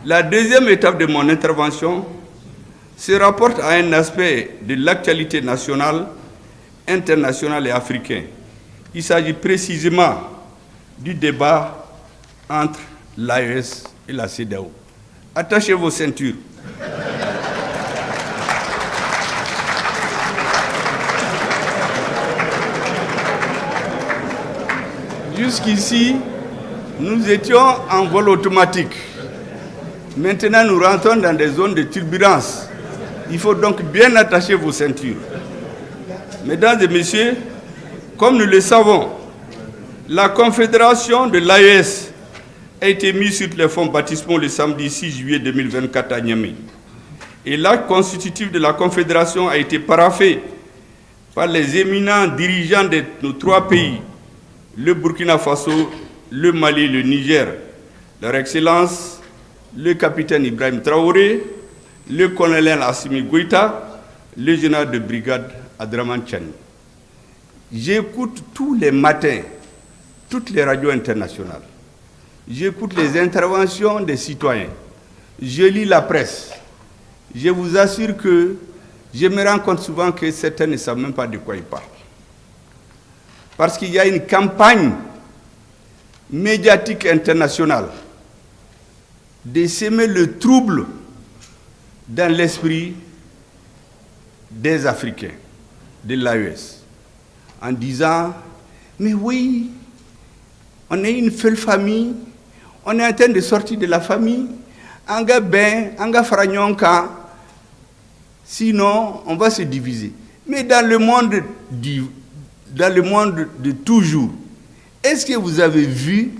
La deuxième étape de mon intervention se rapporte à un aspect de l'actualité nationale, internationale et africaine. Il s'agit précisément du débat entre l'AES et la CEDEAO. Attachez vos ceintures. Jusqu'ici, nous étions en vol automatique. Maintenant, nous rentrons dans des zones de turbulence. Il faut donc bien attacher vos ceintures. Mesdames et messieurs, comme nous le savons, la confédération de l'AES a été mise sur les fonds baptismaux le samedi 6 juillet 2024 à Niamey. Et l'acte constitutif de la confédération a été paraphé par les éminents dirigeants de nos trois pays, le Burkina Faso, le Mali et le Niger, leur Excellence, le capitaine Ibrahim Traoré, le colonel Assimi Goïta, le général de brigade Abdraman Tchani. J'écoute tous les matins toutes les radios internationales. J'écoute les interventions des citoyens. Je lis la presse. Je vous assure que je me rends compte souvent que certains ne savent même pas de quoi ils parlent. Parce qu'il y a une campagne médiatique internationale de semer le trouble dans l'esprit des Africains, de l'AES, en disant « Mais oui, on est une seule famille, on est en train de sortir de la famille, anga ben, anga fragnonka, sinon on va se diviser. » Mais dans le monde de toujours, est-ce que vous avez vu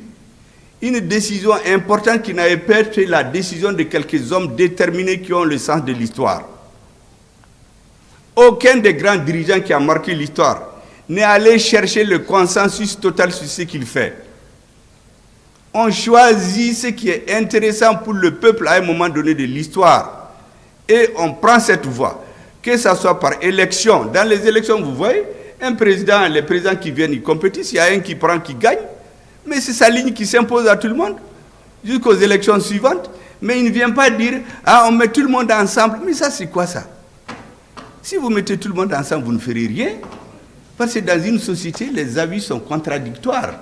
une décision importante qui n'avait pas été la décision de quelques hommes déterminés qui ont le sens de l'histoire? Aucun des grands dirigeants qui a marqué l'histoire n'est allé chercher le consensus total sur ce qu'il fait. On choisit ce qui est intéressant pour le peuple à un moment donné de l'histoire et on prend cette voie, que ce soit par élection. Dans les élections, vous voyez, un président, les présidents qui viennent, ils compétissent, il y a un qui prend, qui gagne, mais c'est sa ligne qui s'impose à tout le monde, jusqu'aux élections suivantes. Mais il ne vient pas dire, ah, on met tout le monde ensemble. Mais ça, c'est quoi ça? Si vous mettez tout le monde ensemble, vous ne ferez rien. Parce que dans une société, les avis sont contradictoires.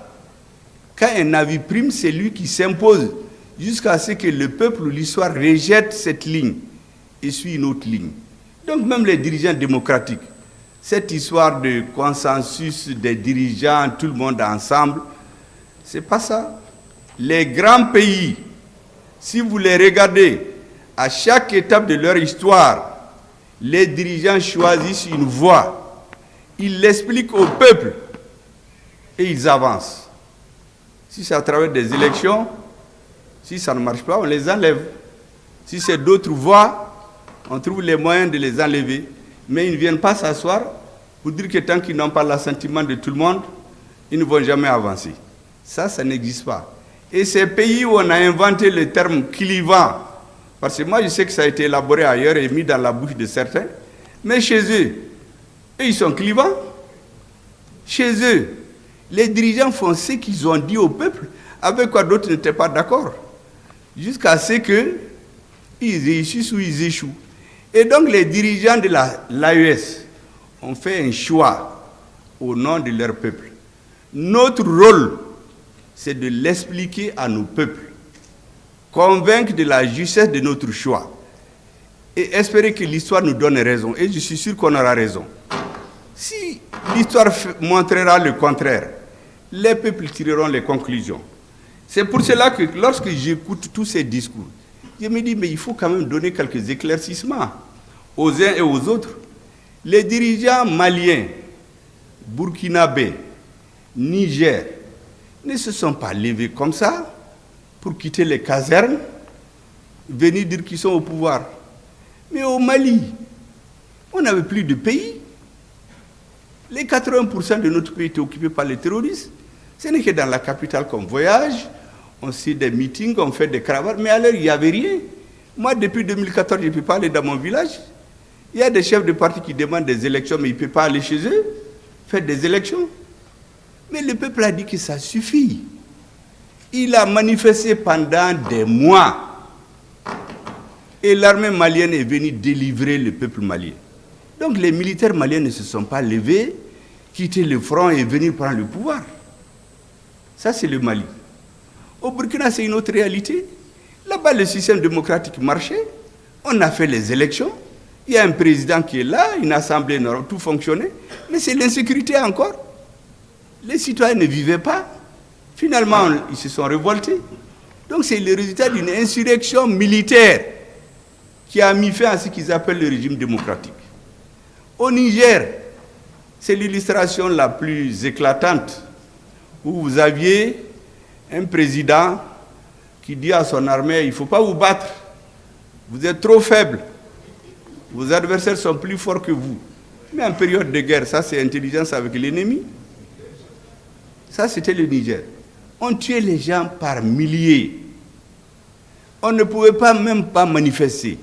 Quand un avis prime, c'est lui qui s'impose, jusqu'à ce que le peuple ou l'histoire rejette cette ligne et suit une autre ligne. Donc même les dirigeants démocratiques, cette histoire de consensus des dirigeants, tout le monde ensemble, c'est pas ça. Les grands pays, si vous les regardez, à chaque étape de leur histoire, les dirigeants choisissent une voie. Ils l'expliquent au peuple et ils avancent. Si c'est à travers des élections, si ça ne marche pas, on les enlève. Si c'est d'autres voies, on trouve les moyens de les enlever. Mais ils ne viennent pas s'asseoir pour dire que tant qu'ils n'ont pas l'assentiment de tout le monde, ils ne vont jamais avancer. Ça n'existe pas. Et ces pays où on a inventé le terme clivant, parce que moi je sais que ça a été élaboré ailleurs et mis dans la bouche de certains, mais chez eux, ils sont clivants. Chez eux, les dirigeants font ce qu'ils ont dit au peuple, avec quoi d'autres n'étaient pas d'accord, jusqu'à ce qu'ils réussissent ou ils échouent. Et donc les dirigeants de l'AES ont fait un choix au nom de leur peuple. Notre rôle, c'est de l'expliquer à nos peuples, convaincre de la justesse de notre choix et espérer que l'histoire nous donne raison. Et je suis sûr qu'on aura raison. Si l'histoire montrera le contraire, les peuples tireront les conclusions. C'est pour cela que lorsque j'écoute tous ces discours, je me dis, mais il faut quand même donner quelques éclaircissements aux uns et aux autres. Les dirigeants maliens, burkinabés, Niger, ne se sont pas levés comme ça pour quitter les casernes, venir dire qu'ils sont au pouvoir. Mais au Mali, on n'avait plus de pays. Les 80% de notre pays étaient occupés par les terroristes. Ce n'est que dans la capitale qu'on voyage, on fait des meetings, on fait des cravates, mais alors il n'y avait rien. Moi, depuis 2014, je ne peux pas aller dans mon village. Il y a des chefs de parti qui demandent des élections, mais ils ne peuvent pas aller chez eux, faire des élections. Mais le peuple a dit que ça suffit. Il a manifesté pendant des mois. Et l'armée malienne est venue délivrer le peuple malien. Donc les militaires maliens ne se sont pas levés, quitté le front et venir prendre le pouvoir. Ça, c'est le Mali. Au Burkina, c'est une autre réalité. Là-bas, le système démocratique marchait. On a fait les élections. Il y a un président qui est là, une assemblée, tout fonctionnait. Mais c'est l'insécurité encore. Les citoyens ne vivaient pas. Finalement, ils se sont révoltés. Donc, c'est le résultat d'une insurrection militaire qui a mis fin à ce qu'ils appellent le régime démocratique. Au Niger, c'est l'illustration la plus éclatante, où vous aviez un président qui dit à son armée, il ne faut pas vous battre, vous êtes trop faible, vos adversaires sont plus forts que vous. Mais en période de guerre, ça c'est intelligence avec l'ennemi. Ça c'était le Niger. On tuait les gens par milliers. On ne pouvait même pas manifester.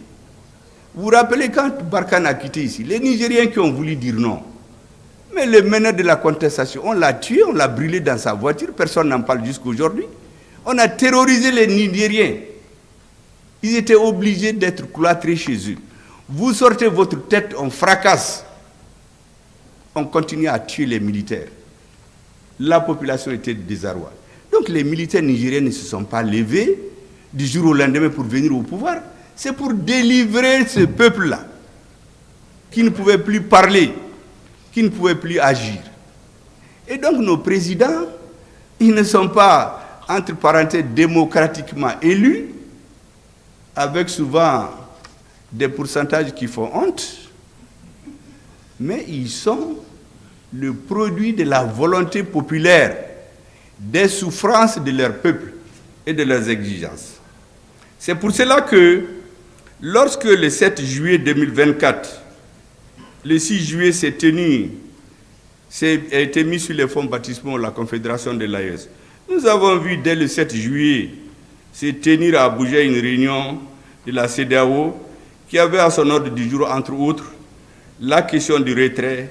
Vous vous rappelez quand Barkhane a quitté ici, les Nigériens qui ont voulu dire non. Mais le meneur de la contestation, on l'a tué, on l'a brûlé dans sa voiture, personne n'en parle jusqu'à aujourd'hui. On a terrorisé les Nigériens. Ils étaient obligés d'être cloîtrés chez eux. Vous sortez votre tête, on fracasse. On continue à tuer les militaires. La population était désarroie. Donc les militaires nigériens ne se sont pas levés du jour au lendemain pour venir au pouvoir. C'est pour délivrer ce peuple-là, qui ne pouvait plus parler, qui ne pouvait plus agir. Et donc nos présidents, ils ne sont pas, entre parenthèses, démocratiquement élus, avec souvent des pourcentages qui font honte, mais ils sont le produit de la volonté populaire, des souffrances de leur peuple et de leurs exigences. C'est pour cela que, lorsque le 7 juillet 2024, le 6 juillet a été mis sur les fonds baptismaux la Confédération de l'AES. Nous avons vu dès le 7 juillet se tenir à Abuja une réunion de la CEDEAO qui avait à son ordre du jour, entre autres, la question du retrait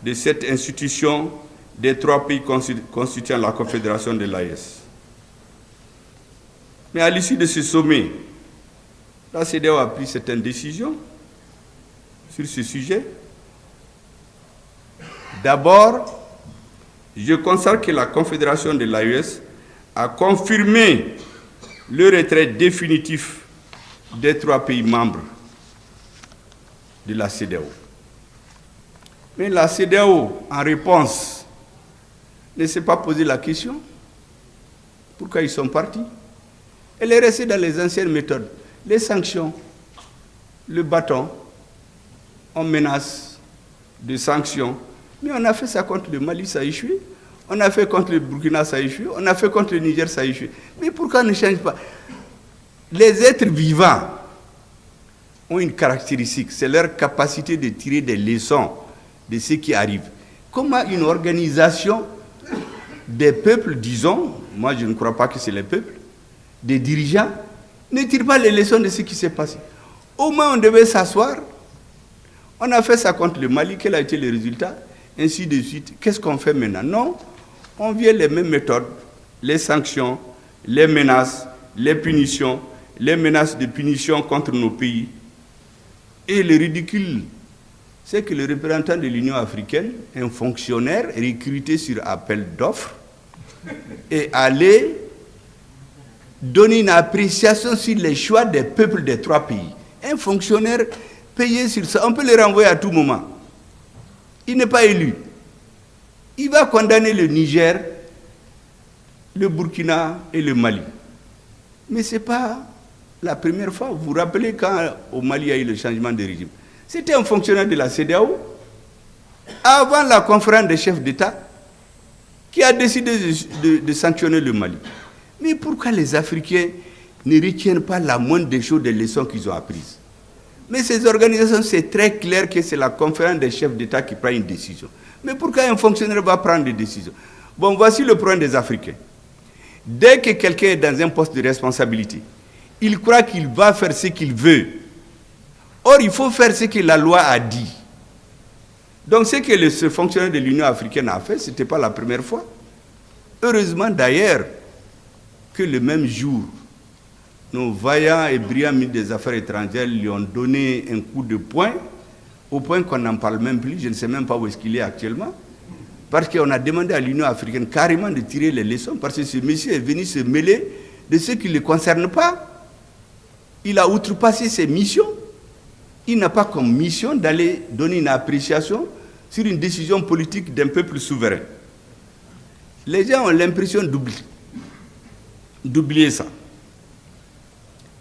de cette institution des 3 pays constituant la Confédération de l'AES. Mais à l'issue de ce sommet, la CEDEAO a pris certaines décisions sur ce sujet. D'abord, je constate que la Confédération de l'AES a confirmé le retrait définitif des 3 pays membres de la CEDEAO. Mais la CEDEAO, en réponse, ne s'est pas posé la question pourquoi ils sont partis. Elle est restée dans les anciennes méthodes, les sanctions, le bâton, on menace de sanctions. Mais on a fait ça contre le Mali, ça a échoué. On a fait contre le Burkina, ça a échoué. On a fait contre le Niger, ça a échoué. Mais pourquoi on ne change pas? Les êtres vivants ont une caractéristique, c'est leur capacité de tirer des leçons de ce qui arrive. Comment une organisation des peuples, disons, moi je ne crois pas que c'est les peuples, des dirigeants, ne tire pas les leçons de ce qui s'est passé. Au moins on devait s'asseoir. On a fait ça contre le Mali, quel a été le résultat? Ainsi de suite. Qu'est-ce qu'on fait maintenant? Non, on vient les mêmes méthodes, les sanctions, les menaces, les punitions, les menaces de punition contre nos pays. Et le ridicule, c'est que le représentant de l'Union africaine, un fonctionnaire recruté sur appel d'offres, est allé donner une appréciation sur les choix des peuples des 3 pays. Un fonctionnaire payé sur ça, on peut le renvoyer à tout moment. Il n'est pas élu. Il va condamner le Niger, le Burkina et le Mali. Mais ce n'est pas la première fois. Vous vous rappelez quand au Mali il y a eu le changement de régime? C'était un fonctionnaire de la CEDEAO, avant la conférence des chefs d'État, qui a décidé de sanctionner le Mali. Mais pourquoi les Africains ne retiennent pas la moindre des choses, des leçons qu'ils ont apprises? Mais ces organisations, c'est très clair que c'est la conférence des chefs d'État qui prend une décision. Mais pourquoi un fonctionnaire va prendre des décisions? Bon, voici le problème des Africains. Dès que quelqu'un est dans un poste de responsabilité, il croit qu'il va faire ce qu'il veut. Or, il faut faire ce que la loi a dit. Donc, ce que ce fonctionnaire de l'Union africaine a fait, ce n'était pas la première fois. Heureusement, d'ailleurs, que le même jour, nos vaillants et brillants ministres des Affaires étrangères lui ont donné un coup de poing, au point qu'on n'en parle même plus, je ne sais même pas où est-ce qu'il est actuellement, parce qu'on a demandé à l'Union africaine carrément de tirer les leçons, parce que ce monsieur est venu se mêler de ce qui ne le concerne pas. Il a outrepassé ses missions. Il n'a pas comme mission d'aller donner une appréciation sur une décision politique d'un peuple souverain. Les gens ont l'impression d'oublier ça.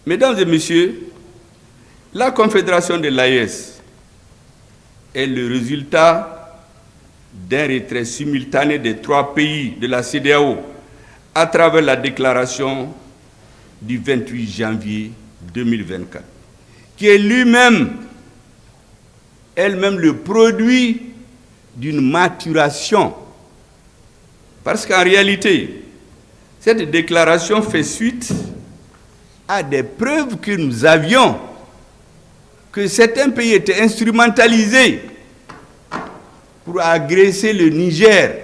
Mesdames et messieurs, la Confédération de l'AES est le résultat d'un retrait simultané des 3 pays de la CEDEAO à travers la déclaration du 28 janvier 2024, qui est elle-même le produit d'une maturation. Parce qu'en réalité, cette déclaration fait suite à des preuves que nous avions que certains pays étaient instrumentalisés pour agresser le Niger,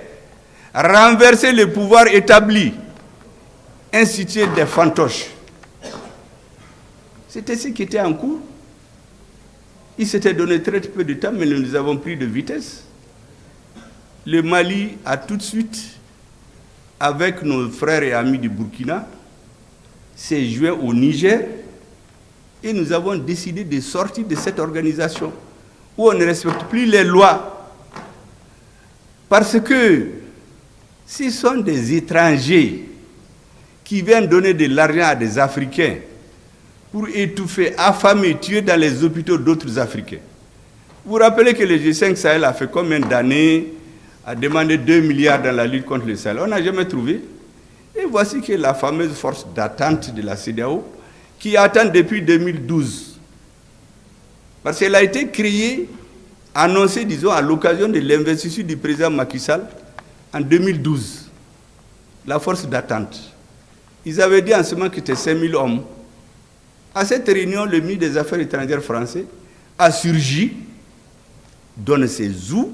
renverser le pouvoir établi, instituer des fantoches. C'était ce qui était en cours. Il s'était donné très peu de temps, mais nous avons pris de vitesse. Le Mali a tout de suite, avec nos frères et amis du Burkina, s'est joint au Niger et nous avons décidé de sortir de cette organisation où on ne respecte plus les lois. Parce que ce sont des étrangers qui viennent donner de l'argent à des Africains pour étouffer, affamer, tuer dans les hôpitaux d'autres Africains. Vous vous rappelez que le G5 Sahel a fait combien d'années à demander 2 milliards dans la lutte contre le Sahel? On n'a jamais trouvé. Et voici que la fameuse force d'attente de la CEDEAO, qui attend depuis 2012. Parce qu'elle a été créée, annoncée, disons, à l'occasion de l'investiture du président Macky Sall en 2012. La force d'attente. Ils avaient dit en ce moment que c'était 5000 hommes. À cette réunion, le ministre des Affaires étrangères français a surgi, donne ses sous,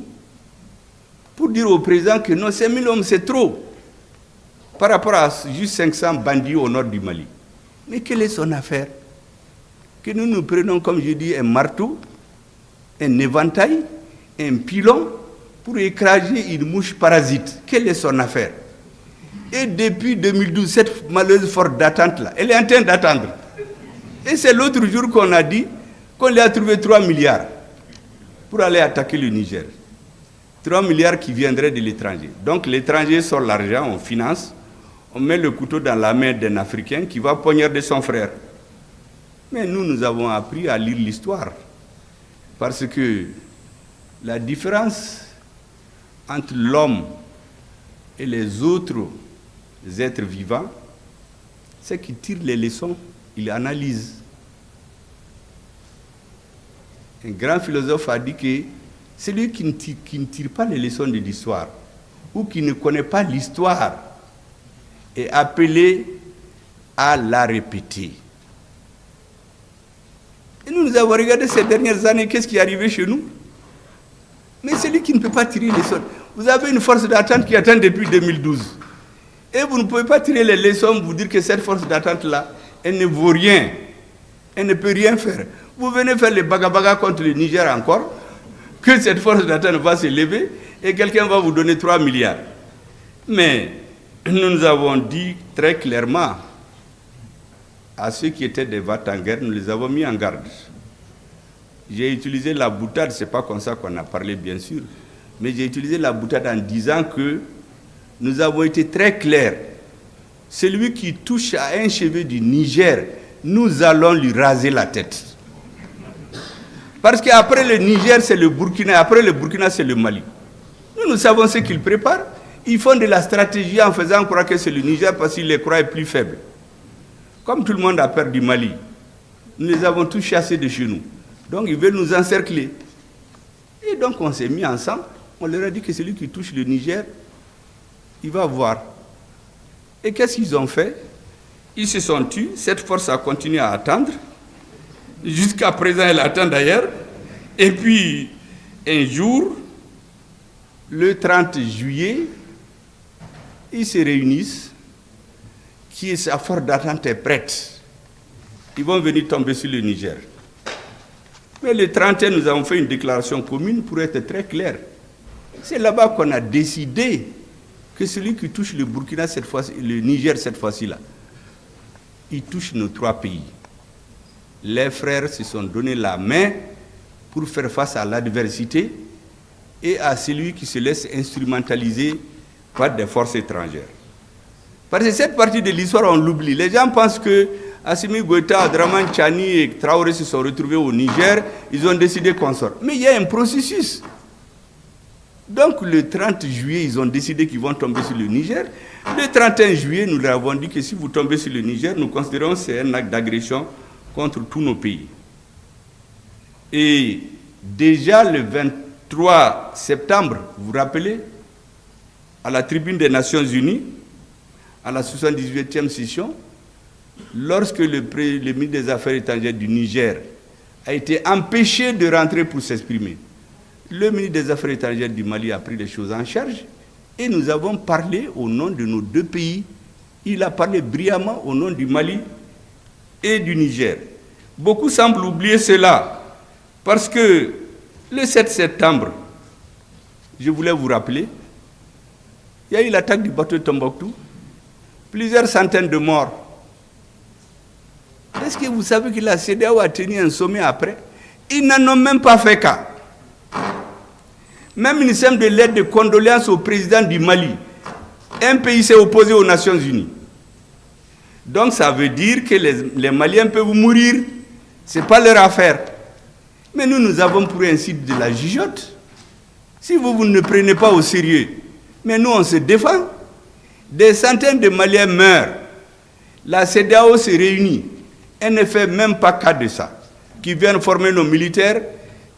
pour dire au président que non, 5000 hommes, c'est trop, par rapport à juste 500 bandits au nord du Mali. Mais quelle est son affaire? Que nous nous prenons, comme je dis, un marteau, un éventail, un pilon, pour écraser une mouche parasite. Quelle est son affaire? Et depuis 2012, cette malheureuse force d'attente-là, elle est en train d'attendre. Et c'est l'autre jour qu'on a dit qu'on lui a trouvé 3 milliards pour aller attaquer le Niger. 3 milliards qui viendraient de l'étranger. Donc l'étranger sort l'argent, on finance, on met le couteau dans la main d'un Africain qui va poignarder son frère. Mais nous avons appris à lire l'histoire. Parce que la différence entre l'homme et les autres êtres vivants, c'est qu'il tire les leçons, il analyse. Un grand philosophe a dit que celui qui ne tire pas les leçons de l'histoire ou qui ne connaît pas l'histoire est appelé à la répéter. Et nous avons regardé ces dernières années, qu'est-ce qui est arrivé chez nous? Mais celui qui ne peut pas tirer les leçons, vous avez une force d'attente qui attend depuis 2012. Et vous ne pouvez pas tirer les leçons, vous dire que cette force d'attente-là, elle ne vaut rien. Elle ne peut rien faire. Vous venez faire les bagabaga contre le Niger encore, que cette force d'attente va se lever et quelqu'un va vous donner 3 milliards. Mais nous avons dit très clairement à ceux qui étaient des va-t-en-guerre, nous les avons mis en garde. J'ai utilisé la boutade, ce n'est pas comme ça qu'on a parlé bien sûr, mais j'ai utilisé la boutade en disant que nous avons été très clairs. Celui qui touche à un cheveu du Niger, nous allons lui raser la tête. Parce qu'après le Niger, c'est le Burkina, après le Burkina, c'est le Mali. Nous savons ce qu'ils préparent. Ils font de la stratégie en faisant croire que c'est le Niger parce qu'ils les croient plus faibles. Comme tout le monde a peur du Mali, nous les avons tous chassés de chez nous. Donc ils veulent nous encercler. Et donc on s'est mis ensemble. On leur a dit que celui qui touche le Niger, il va voir. Et qu'est-ce qu'ils ont fait? Ils se sont tus. Cette force a continué à attendre. Jusqu'à présent, elle attend d'ailleurs. Et puis, un jour, le 30 juillet, ils se réunissent, qui sa force d'attente est prête. ils vont venir tomber sur le Niger. Mais le 31, nous avons fait une déclaration commune pour être très clair. C'est là-bas qu'on a décidé que celui qui touche le Burkina cette fois-ci, le Niger cette fois-ci-là, il touche nos 3 pays. Les frères se sont donné la main pour faire face à l'adversité et à celui qui se laisse instrumentaliser par des forces étrangères. Parce que cette partie de l'histoire, on l'oublie. Les gens pensent que Assimi Goïta, Draman Chani et Traoré se sont retrouvés au Niger, ils ont décidé qu'on sort. Mais il y a un processus. Donc le 30 juillet, ils ont décidé qu'ils vont tomber sur le Niger. Le 31 juillet, nous leur avons dit que si vous tombez sur le Niger, nous considérons que c'est un acte d'agression contre tous nos pays. Et déjà le 23 septembre, vous vous rappelez, à la tribune des Nations Unies, à la 78e session, lorsque le ministre des Affaires étrangères du Niger a été empêché de rentrer pour s'exprimer, le ministre des Affaires étrangères du Mali a pris les choses en charge et nous avons parlé au nom de nos 2 pays. Il a parlé brillamment au nom du Mali et du Niger. Beaucoup semblent oublier cela parce que le 7 septembre, je voulais vous rappeler, il y a eu l'attaque du bateau de Tombouctou, plusieurs centaines de morts. Est-ce que vous savez que la CEDEAO a tenu un sommet après? Ils n'en ont même pas fait cas. Même une simple de lettre de condoléances au président du Mali. Un pays s'est opposé aux Nations Unies. Donc ça veut dire que les Maliens peuvent mourir. Ce n'est pas leur affaire. Mais nous avons pour ainsi de la gigote. Si vous ne prenez pas au sérieux, mais nous on se défend. Des centaines de Maliens meurent. La CEDEAO se réunit. Elle ne fait même pas cas de ça. Qui viennent former nos militaires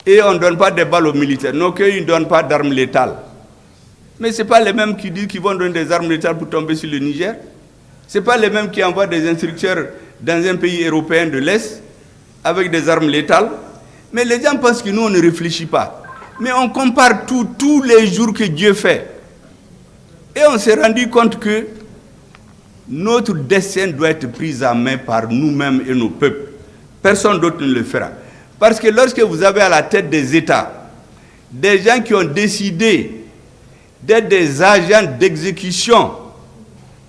et on ne donne pas de balles aux militaires. Non, qu'ils ne donnent pas d'armes létales. Mais ce n'est pas les mêmes qui disent qu'ils vont donner des armes létales pour tomber sur le Niger. Ce n'est pas les mêmes qui envoient des instructeurs dans un pays européen de l'Est avec des armes létales. Mais les gens pensent que nous, on ne réfléchit pas. Mais on compare tous les jours que Dieu fait. Et on s'est rendu compte que notre destin doit être pris en main par nous-mêmes et nos peuples. Personne d'autre ne le fera. Parce que lorsque vous avez à la tête des États des gens qui ont décidé d'être des agents d'exécution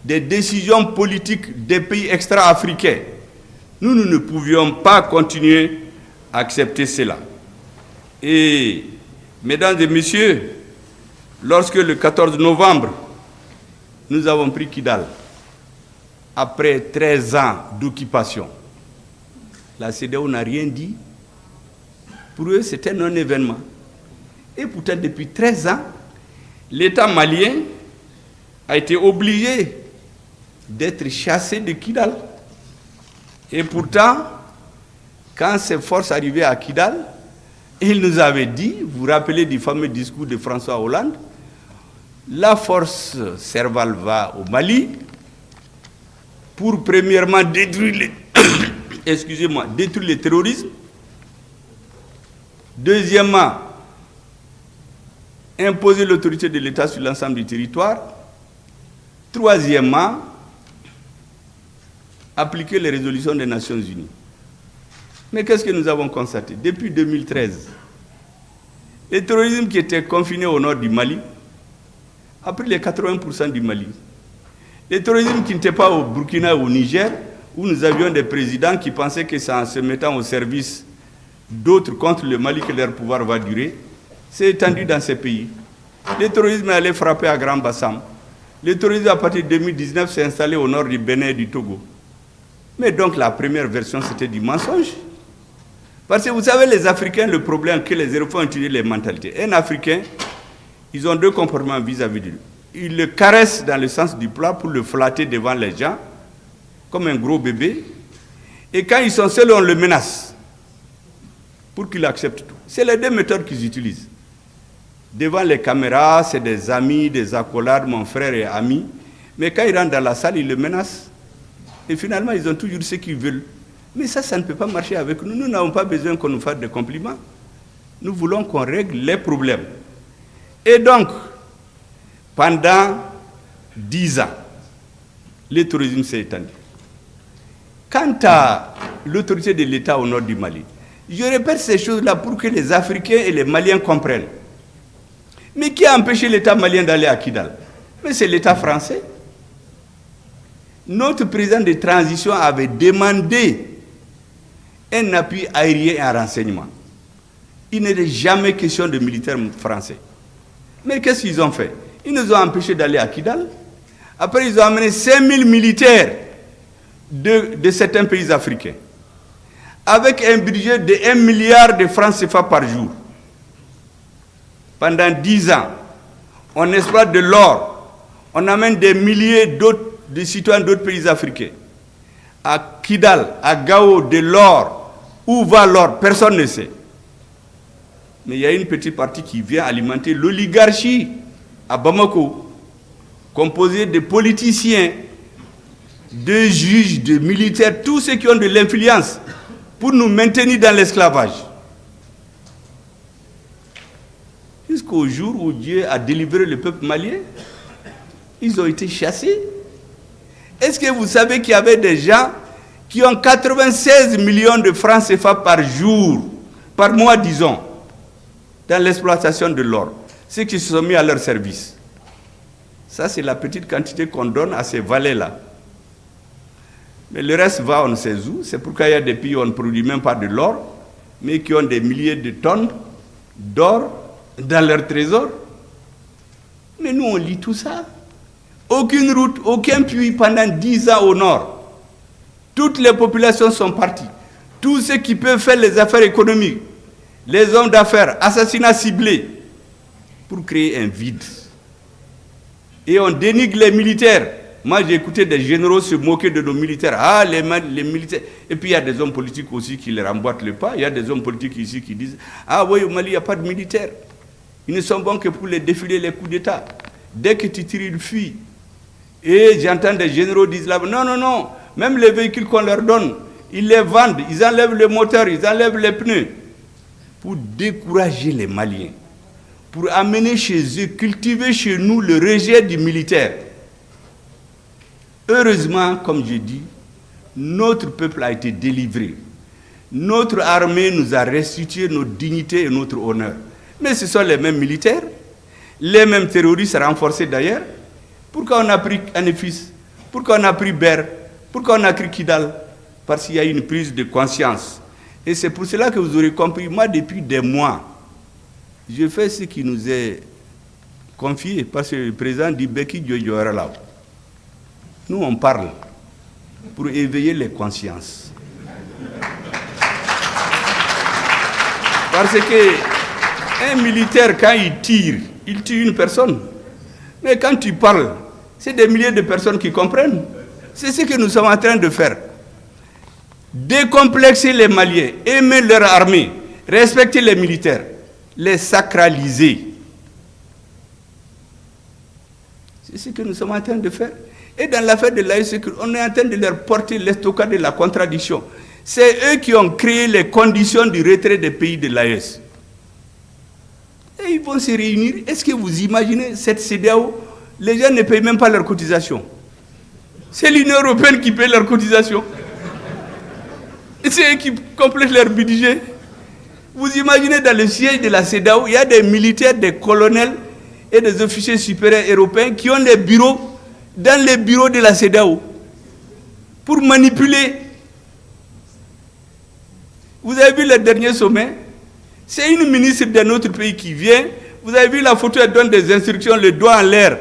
des décisions politiques des pays extra-africains, nous ne pouvions pas continuer à accepter cela. Et, mesdames et messieurs, lorsque le 14 novembre, nous avons pris Kidal, après 13 ans d'occupation, la CEDEAO n'a rien dit. Pour eux, c'était un non-événement. Et pourtant, depuis 13 ans, l'État malien a été obligé d'être chassé de Kidal. Et pourtant, quand ces forces arrivaient à Kidal, il nous avait dit, vous vous rappelez du fameux discours de François Hollande, la force Serval va au Mali pour premièrement détruire détruire le terrorisme. Deuxièmement, imposer l'autorité de l'État sur l'ensemble du territoire. Troisièmement, appliquer les résolutions des Nations Unies. Mais qu'est-ce que nous avons constaté? Depuis 2013, le terrorisme qui était confiné au nord du Mali a pris les 80% du Mali. Le terrorisme qui n'était pas au Burkina et au Niger, où nous avions des présidents qui pensaient que c'est en se mettant au service d'autres contre le Mali que leur pouvoir va durer, s'est étendu dans ces pays. Le terrorisme est allé frapper à Grand Bassam. Le terrorisme, à partir de 2019, s'est installé au nord du Bénin et du Togo. Mais donc, la première version, c'était du mensonge. Parce que vous savez, les Africains, le problème que les Européens ont utilisé les mentalités. Un Africain, ils ont deux comportements vis-à-vis de lui. Ils le caressent dans le sens du plat pour le flatter devant les gens, comme un gros bébé. Et quand ils sont seuls, on le menace pour qu'il accepte tout. C'est les deux méthodes qu'ils utilisent. Devant les caméras, c'est des amis, des accolades, mon frère et ami. Mais quand ils rentrent dans la salle, ils le menacent. Et finalement, ils ont toujours ce qu'ils veulent. Mais ça ne peut pas marcher avec nous. Nous n'avons pas besoin qu'on nous fasse des compliments. Nous voulons qu'on règle les problèmes. Et donc, pendant 10 ans, le terrorisme s'est étendu. quant à l'autorité de l'État au nord du Mali, je répète ces choses-là pour que les Africains et les Maliens comprennent. Mais qui a empêché l'État malien d'aller à Kidal? Mais c'est l'État français. Notre président de transition avait demandé un appui aérien et un renseignement. Il n'était jamais question de militaires français. Mais qu'est-ce qu'ils ont fait? Ils nous ont empêchés d'aller à Kidal. Après, ils ont amené 5000 militaires de certains pays africains, avec un budget de 1 milliard de francs CFA par jour. Pendant 10 ans, on exploite de l'or, on amène des milliers de citoyens d'autres pays africains. À Kidal, à Gao, de l'or. Où va l'or? Personne ne sait. Mais il y a une petite partie qui vient alimenter l'oligarchie à Bamako, composée de politiciens, de juges, de militaires, tous ceux qui ont de l'influence pour nous maintenir dans l'esclavage. Jusqu'au jour où Dieu a délivré le peuple malien, ils ont été chassés. Est-ce que vous savez qu'il y avait des gens qui ont 96 millions de francs CFA par jour, par mois disons, dans l'exploitation de l'or, ceux qui se sont mis à leur service? Ça, c'est la petite quantité qu'on donne à ces valets-là. Mais le reste va, on ne sait où. C'est pourquoi il y a des pays où on ne produit même pas de l'or, mais qui ont des milliers de tonnes d'or dans leur trésor. Mais nous, on lit tout ça. Aucune route, aucun puits pendant 10 ans au nord. Toutes les populations sont parties. Tous ceux qui peuvent faire les affaires économiques, les hommes d'affaires, assassinats ciblés, pour créer un vide. Et on dénigre les militaires. Moi, j'ai écouté des généraux se moquer de nos militaires. Ah, les militaires. Et puis, il y a des hommes politiques aussi qui les remboîtent le pas. Il y a des hommes politiques ici qui disent, ah oui, au Mali, il n'y a pas de militaires. Ils ne sont bons que pour les défiler les coups d'État. Dès que tu tires, ils fuient. Et j'entends des généraux dire là, non, non, non. Même les véhicules qu'on leur donne, ils les vendent. Ils enlèvent le moteur, ils enlèvent les pneus. Pour décourager les Maliens. Pour amener chez eux, cultiver chez nous le rejet du militaire. Heureusement, comme je dis, notre peuple a été délivré. Notre armée nous a restitué notre dignité et notre honneur. Mais ce sont les mêmes militaires, les mêmes terroristes renforcés d'ailleurs. Pourquoi on a pris Anefis? Pourquoi on a pris Ber? Pourquoi on a pris Kidal? Parce qu'il y a une prise de conscience. Et c'est pour cela que vous aurez compris, moi depuis des mois, je fais ce qui nous est confié, parce que le président dit Beki Djoyora là. Nous, on parle pour éveiller les consciences. Parce que un militaire, quand il tire une personne. Mais quand tu parles, c'est des milliers de personnes qui comprennent. C'est ce que nous sommes en train de faire. Décomplexer les Maliens, aimer leur armée, respecter les militaires, les sacraliser. C'est ce que nous sommes en train de faire. Et dans l'affaire de l'AES, on est en train de leur porter l'estocade de la contradiction. C'est eux qui ont créé les conditions du retrait des pays de l'AES. Et ils vont se réunir. Est-ce que vous imaginez cette CEDEAO? Les gens ne payent même pas leurs cotisations. C'est l'Union européenne qui paye leurs cotisations. Et c'est eux qui complètent leur budget. Vous imaginez dans le siège de la CEDEAO, il y a des militaires, des colonels et des officiers supérieurs européens qui ont des bureaux dans les bureaux de la CEDEAO pour manipuler. Vous avez vu le dernier sommet? C'est une ministre d'un autre pays qui vient. Vous avez vu la photo, elle donne des instructions, le doigt en l'air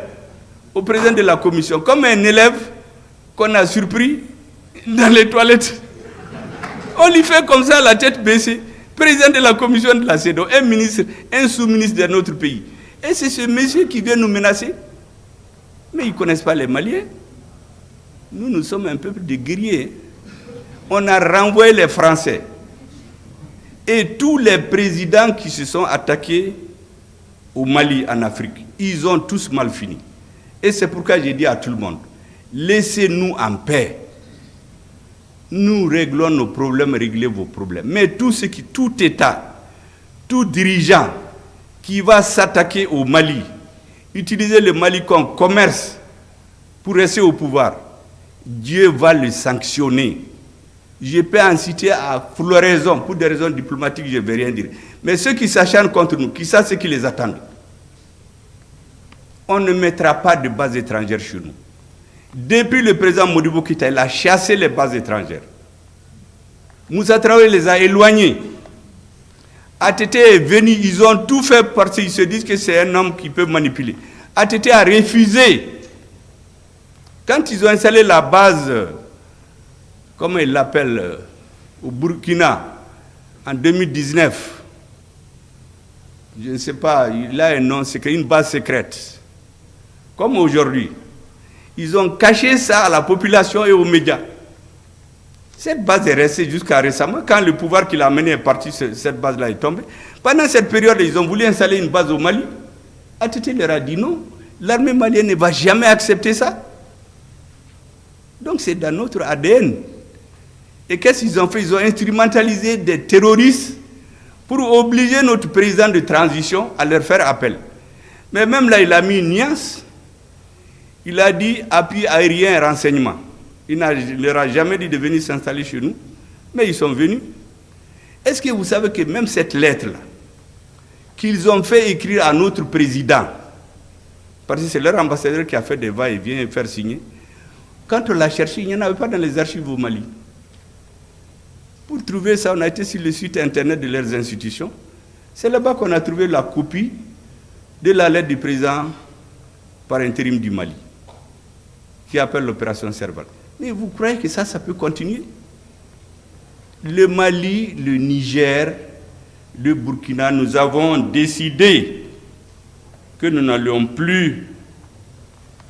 au président de la commission, comme un élève qu'on a surpris dans les toilettes. On lui fait comme ça, la tête baissée. Président de la commission de la CEDEAO, un ministre, un sous-ministre d'un autre pays. Et c'est ce monsieur qui vient nous menacer. Mais ils ne connaissent pas les Maliens. Nous, nous sommes un peuple de guerriers. On a renvoyé les Français. Et tous les présidents qui se sont attaqués au Mali, en Afrique, ils ont tous mal fini. Et c'est pourquoi j'ai dit à tout le monde, laissez-nous en paix. Nous réglons nos problèmes, réglez vos problèmes. Mais tout État, tout dirigeant qui va s'attaquer au Mali, utiliser le Mali comme commerce pour rester au pouvoir, Dieu va le sanctionner. Je peux en citer à floraison, pour des raisons diplomatiques, je ne vais rien dire. Mais ceux qui s'acharnent contre nous, qui savent ce qui les attend, on ne mettra pas de bases étrangères chez nous. Depuis le président Modibo Keïta, il a chassé les bases étrangères. Moussa Traoré les a éloignés. ATT est venu, ils ont tout fait parce qu'ils se disent que c'est un homme qui peut manipuler. ATT a refusé. Quand ils ont installé la base, comment ils l'appellent, au Burkina, en 2019, je ne sais pas, il a un nom, c'est une base secrète. Comme aujourd'hui, ils ont caché ça à la population et aux médias. Cette base est restée jusqu'à récemment. Quand le pouvoir qui l'a amené est parti, cette base-là est tombée. Pendant cette période, ils ont voulu installer une base au Mali. ATT leur a dit non. L'armée malienne ne va jamais accepter ça. Donc c'est dans notre ADN. Et qu'est-ce qu'ils ont fait? Ils ont instrumentalisé des terroristes pour obliger notre président de transition à leur faire appel. Mais même là, il a mis une nuance. Il a dit appui aérien et renseignement. Il ne leur a jamais dit de venir s'installer chez nous, mais ils sont venus. Est-ce que vous savez que même cette lettre-là, qu'ils ont fait écrire à notre président, parce que c'est leur ambassadeur qui a fait des va-et-vient et faire signer, quand on l'a cherché, il n'y en avait pas dans les archives au Mali. Pour trouver ça, on a été sur le site internet de leurs institutions. C'est là-bas qu'on a trouvé la copie de la lettre du président par intérim du Mali, qui appelle l'opération Serval. Mais vous croyez que ça peut continuer? Le Mali, le Niger, le Burkina, nous avons décidé que nous n'allions plus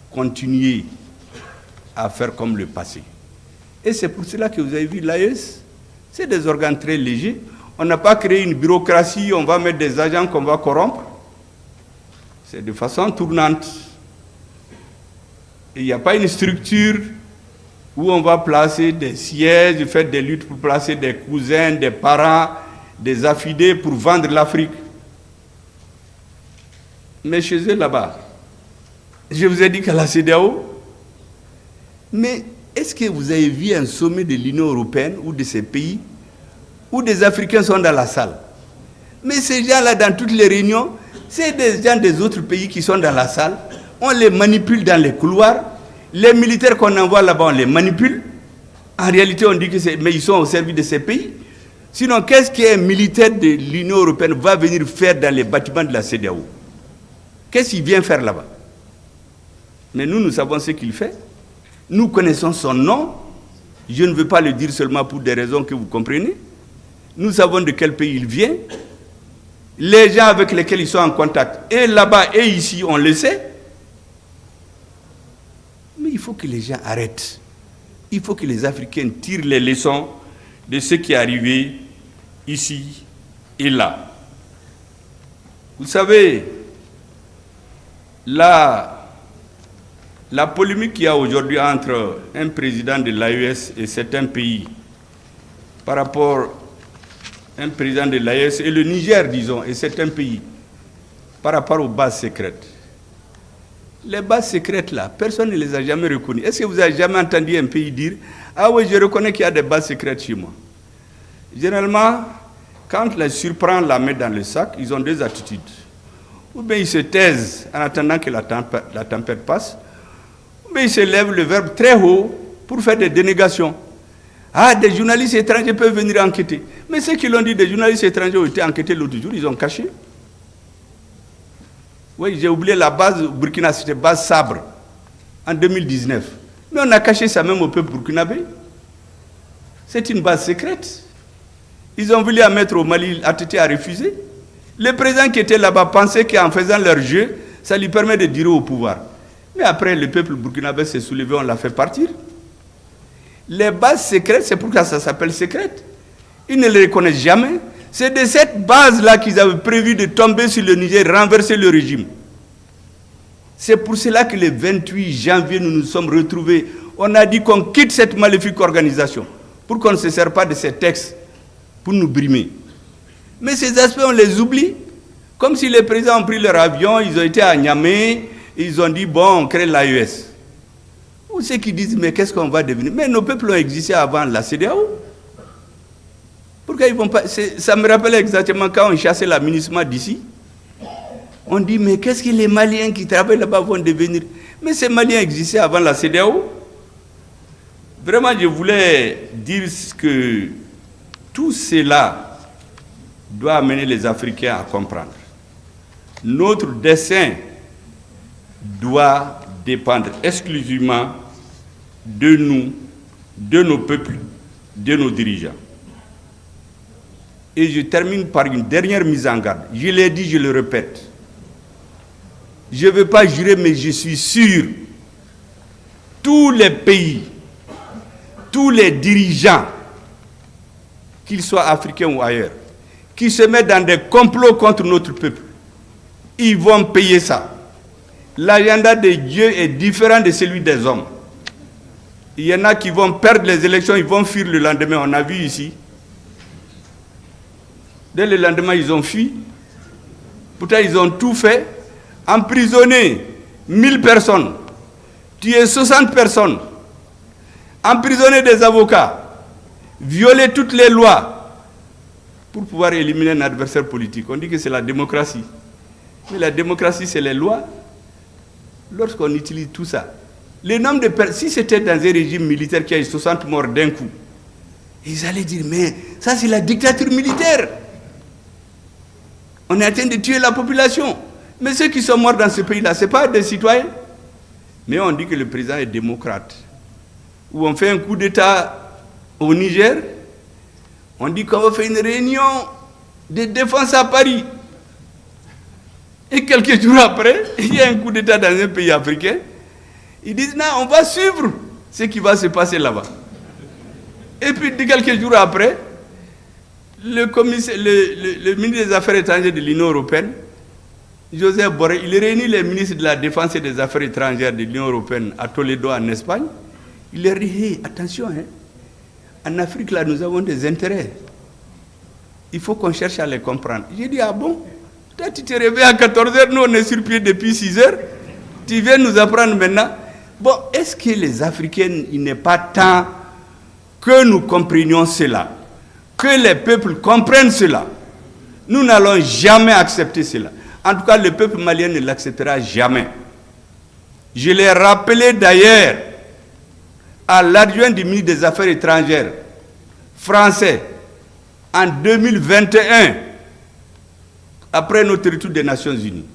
continuer à faire comme le passé. Et c'est pour cela que vous avez vu l'AES, c'est des organes très légers. On n'a pas créé une bureaucratie, on va mettre des agents qu'on va corrompre. C'est de façon tournante. Il n'y a pas une structure où on va placer des sièges, faire des luttes pour placer des cousins, des parents, des affidés pour vendre l'Afrique. Mais chez eux là-bas, je vous ai dit qu'à la CEDEAO, mais est-ce que vous avez vu un sommet de l'Union européenne ou de ces pays où des Africains sont dans la salle? Mais ces gens-là, dans toutes les réunions, c'est des gens des autres pays qui sont dans la salle. On les manipule dans les couloirs. Les militaires qu'on envoie là-bas, on les manipule. En réalité, on dit que c'est... Mais ils sont au service de ces pays. Sinon, qu'est-ce qu'un militaire de l'Union européenne va venir faire dans les bâtiments de la CEDEAO? Qu'est-ce qu'il vient faire là-bas? Mais nous, nous savons ce qu'il fait. Nous connaissons son nom. Je ne veux pas le dire seulement pour des raisons que vous comprenez. Nous savons de quel pays il vient. Les gens avec lesquels ils sont en contact, et là-bas et ici, on le sait. Mais il faut que les gens arrêtent. Il faut que les Africains tirent les leçons de ce qui est arrivé ici et là. Vous savez, la polémique qu'il y a aujourd'hui entre un président de l'AES et certains pays par rapport à un président de l'AES et le Niger, disons, et certains pays par rapport aux bases secrètes. Les bases secrètes là, personne ne les a jamais reconnues. Est-ce que vous avez jamais entendu un pays dire « Ah oui, je reconnais qu'il y a des bases secrètes chez moi ». Généralement, quand les surprend la main dans le sac, ils ont deux attitudes. Ou bien ils se taisent en attendant que la tempête passe, ou bien ils se lèvent le verbe très haut pour faire des dénégations. Ah, des journalistes étrangers peuvent venir enquêter. Mais ceux qui l'ont dit, des journalistes étrangers ont été enquêtés l'autre jour, ils ont caché. Oui, j'ai oublié la base Burkina, c'était base Sabre, en 2019. Mais on a caché ça même au peuple burkinabé. C'est une base secrète. Ils ont voulu la mettre au Mali, ATT a refusé. Le président qui était là-bas pensait qu'en faisant leur jeu, ça lui permet de durer au pouvoir. Mais après, le peuple burkinabé s'est soulevé, on l'a fait partir. Les bases secrètes, c'est pourquoi ça s'appelle secrète. Ils ne les reconnaissent jamais. C'est de cette base-là qu'ils avaient prévu de tomber sur le Niger, renverser le régime. C'est pour cela que le 28 janvier, nous nous sommes retrouvés. On a dit qu'on quitte cette maléfique organisation pour qu'on ne se serve pas de ces textes pour nous brimer. Mais ces aspects, on les oublie. Comme si les présidents ont pris leur avion, ils ont été à Niamey, ils ont dit, bon, on crée l'AES. Ou ceux qui disent, mais qu'est-ce qu'on va devenir? Mais nos peuples ont existé avant la CEDEAO. cas, ils vont pas. Ça me rappelle exactement quand on chassait la MINUSMA d'ici. On dit, mais qu'est-ce que les Maliens qui travaillent là-bas vont devenir? Mais ces Maliens existaient avant la CEDEAO. Vraiment, je voulais dire que tout cela doit amener les Africains à comprendre. Notre dessein doit dépendre exclusivement de nous, de nos peuples, de nos dirigeants. Et je termine par une dernière mise en garde. Je l'ai dit, je le répète. Je ne veux pas jurer, mais je suis sûr. Tous les pays, tous les dirigeants, qu'ils soient africains ou ailleurs, qui se mettent dans des complots contre notre peuple, ils vont payer ça. L'agenda de Dieu est différent de celui des hommes. Il y en a qui vont perdre les élections, ils vont fuir le lendemain. On a vu ici. Dès le lendemain, ils ont fui. Pourtant, ils ont tout fait. Emprisonner 1000 personnes, tuer 60 personnes, emprisonner des avocats, violer toutes les lois pour pouvoir éliminer un adversaire politique. On dit que c'est la démocratie. Mais la démocratie, c'est les lois. Lorsqu'on utilise tout ça, le nombre de personnes, si c'était dans un régime militaire qui a eu 60 morts d'un coup, ils allaient dire, mais ça c'est la dictature militaire. On est en train de tuer la population. Mais ceux qui sont morts dans ce pays-là, ce n'est pas des citoyens. Mais on dit que le président est démocrate. Ou on fait un coup d'État au Niger, on dit qu'on va faire une réunion de défense à Paris. Et quelques jours après, il y a un coup d'État dans un pays africain. Ils disent, non, on va suivre ce qui va se passer là-bas. Et puis, quelques jours après, le ministre des Affaires étrangères de l'Union européenne, Joseph Borrell, il réunit les ministres de la Défense et des Affaires étrangères de l'Union européenne à Toledo, en Espagne. Il leur dit, hey, attention, hein, en Afrique, là, nous avons des intérêts. Il faut qu'on cherche à les comprendre. J'ai dit, ah bon? Toi, tu te réveilles à 14h, nous, on est sur pied depuis 6h. Tu viens nous apprendre maintenant. Bon, est-ce que les Africains, il n'est pas temps que nous comprenions cela? Que les peuples comprennent cela? Nous n'allons jamais accepter cela. En tout cas, le peuple malien ne l'acceptera jamais. Je l'ai rappelé d'ailleurs à l'adjoint du ministre des Affaires étrangères français en 2021, après notre retour des Nations Unies.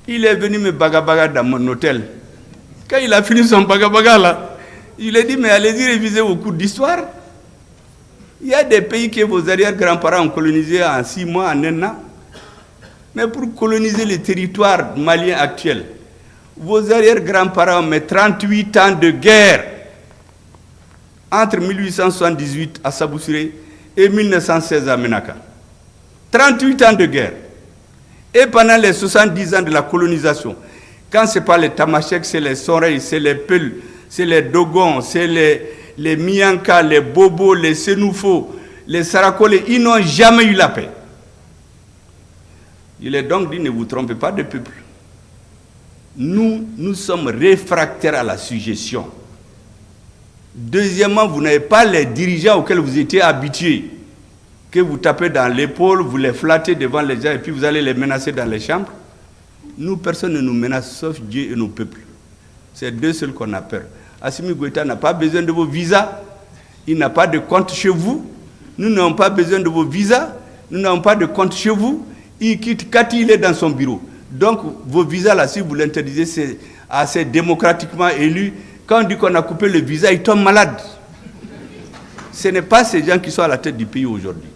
Il est venu me bagabaga dans mon hôtel. Quand il a fini son bagabaga là, il a dit, mais allez-y réviser vos cours d'histoire. Il y a des pays que vos arrière-grands-parents ont colonisés en 6 mois, en 1 an. Mais pour coloniser le territoire malien actuel, vos arrière-grands-parents ont mis 38 ans de guerre entre 1878 à Saboussiré et 1916 à Menaka. 38 ans de guerre. Et pendant les 70 ans de la colonisation, quand ce n'est pas les Tamasheks, c'est les Soreilles, c'est les Peuls, c'est les Dogons, c'est les Mianka, les Bobos, les Sénoufos, les Sarakolés, ils n'ont jamais eu la paix. Il est donc dit, ne vous trompez pas de peuple. Nous sommes réfractaires à la suggestion. Deuxièmement, vous n'avez pas les dirigeants auxquels vous étiez habitués, que vous tapez dans l'épaule, vous les flattez devant les gens et puis vous allez les menacer dans les chambres. Nous, personne ne nous menace sauf Dieu et nos peuples. C'est deux seuls qu'on a peur. Assimi Goïta n'a pas besoin de vos visas. Il n'a pas de compte chez vous. Nous n'avons pas besoin de vos visas. Nous n'avons pas de compte chez vous. Il quitte quand il est dans son bureau. Donc, vos visas, là, si vous l'interdisez, c'est assez démocratiquement élu. Quand on dit qu'on a coupé le visa, il tombe malade. Ce n'est pas ces gens qui sont à la tête du pays aujourd'hui.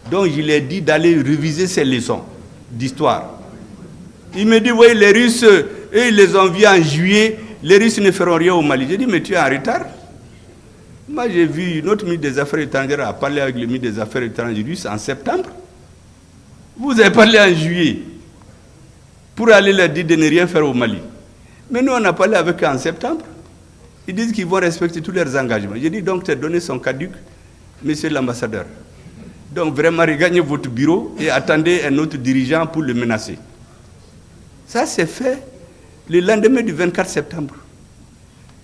Donc, je lui ai dit d'aller réviser ces leçons d'histoire. Il me dit, oui, les Russes, eux, ils les ont vus en juillet. Les Russes ne feront rien au Mali. J'ai dit, mais tu es en retard. Moi, j'ai vu notre ministre des Affaires étrangères a parlé avec le ministre des Affaires étrangères russe en septembre. Vous avez parlé en juillet pour aller leur dire de ne rien faire au Mali. Mais nous, on a parlé avec eux en septembre. Ils disent qu'ils vont respecter tous leurs engagements. J'ai dit, donc, tu as donné son caduc, monsieur l'ambassadeur. Donc, vraiment, regagnez votre bureau et attendez un autre dirigeant pour le menacer. Ça, c'est fait le lendemain du 24 septembre.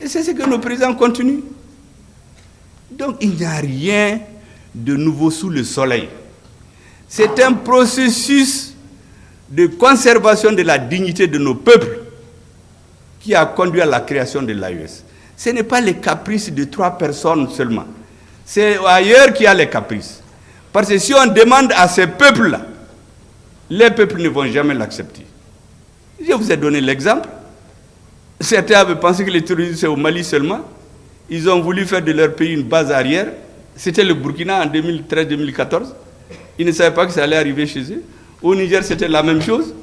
Et c'est ce que nos présidents continuent. Donc, il n'y a rien de nouveau sous le soleil. C'est un processus de conservation de la dignité de nos peuples qui a conduit à la création de l'AES. Ce n'est pas les caprices de 3 personnes seulement. C'est ailleurs qu'il y a les caprices. Parce que si on demande à ces peuples-là, les peuples ne vont jamais l'accepter. Je vous ai donné l'exemple. Certains avaient pensé que les terroristes, c'est au Mali seulement. Ils ont voulu faire de leur pays une base arrière. C'était le Burkina en 2013-2014. Ils ne savaient pas que ça allait arriver chez eux. Au Niger, c'était la même chose.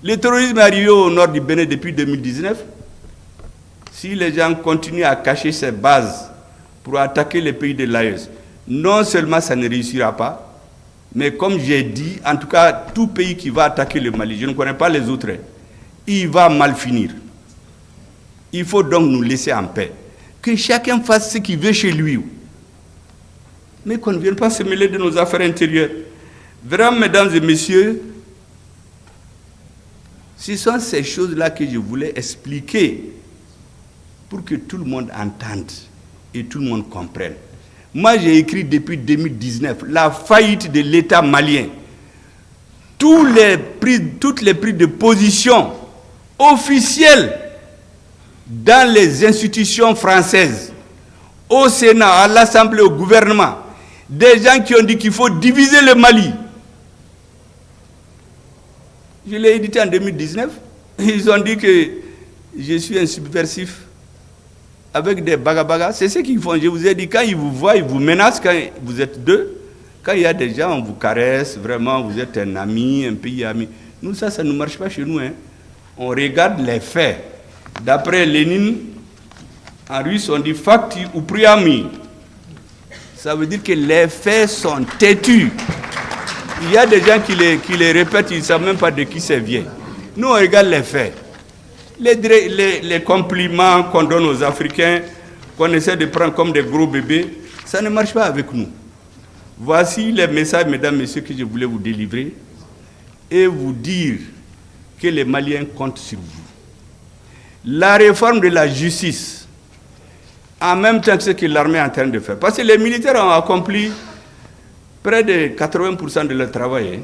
Le terrorisme est arrivé au nord du Bénin depuis 2019. Si les gens continuent à cacher ces bases pour attaquer les pays de l'AES, non seulement ça ne réussira pas, mais comme j'ai dit, en tout cas, tout pays qui va attaquer le Mali, je ne connais pas les autres, il va mal finir. Il faut donc nous laisser en paix. Que chacun fasse ce qu'il veut chez lui. Mais qu'on ne vienne pas se mêler de nos affaires intérieures. Vraiment, mesdames et messieurs, ce sont ces choses-là que je voulais expliquer pour que tout le monde entende et tout le monde comprenne. Moi, j'ai écrit depuis 2019 la faillite de l'État malien. Toutes les prises de position officielles dans les institutions françaises, au Sénat, à l'Assemblée, au gouvernement, des gens qui ont dit qu'il faut diviser le Mali. Je l'ai édité en 2019. Ils ont dit que je suis un subversif avec des bagabagas. C'est ce qu'ils font. Je vous ai dit, quand ils vous voient, ils vous menacent quand vous êtes deux. Quand il y a des gens, on vous caresse, vraiment, vous êtes un ami, un pays ami. Nous, ça ne marche pas chez nous. Hein. On regarde les faits. D'après Lénine, en russe, on dit « fakti ou priami ». Ça veut dire que les faits sont têtus. Il y a des gens qui les répètent, ils ne savent même pas de qui ça vient. Nous, on regarde les faits. Les compliments qu'on donne aux Africains, qu'on essaie de prendre comme des gros bébés, ça ne marche pas avec nous. Voici les messages, mesdames, messieurs, que je voulais vous délivrer et vous dire que les Maliens comptent sur vous. La réforme de la justice, en même temps que ce que l'armée est en train de faire, parce que les militaires ont accompli près de 80% de leur travail. Hein.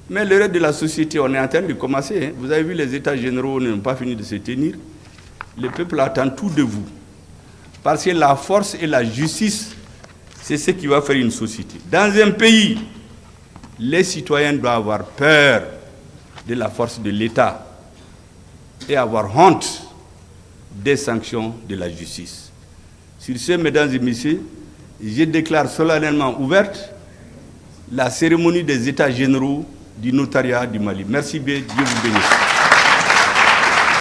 Mais le reste de la société, on est en train de commencer. Hein. Vous avez vu, les États généraux n'ont pas fini de se tenir. Le peuple attend tout de vous. Parce que la force et la justice, c'est ce qui va faire une société. Dans un pays, les citoyens doivent avoir peur de la force de l'État et avoir honte des sanctions de la justice. Sur ce, mesdames et messieurs, je déclare solennellement ouverte la cérémonie des États généraux du notariat du Mali. Merci bien, Dieu vous bénisse.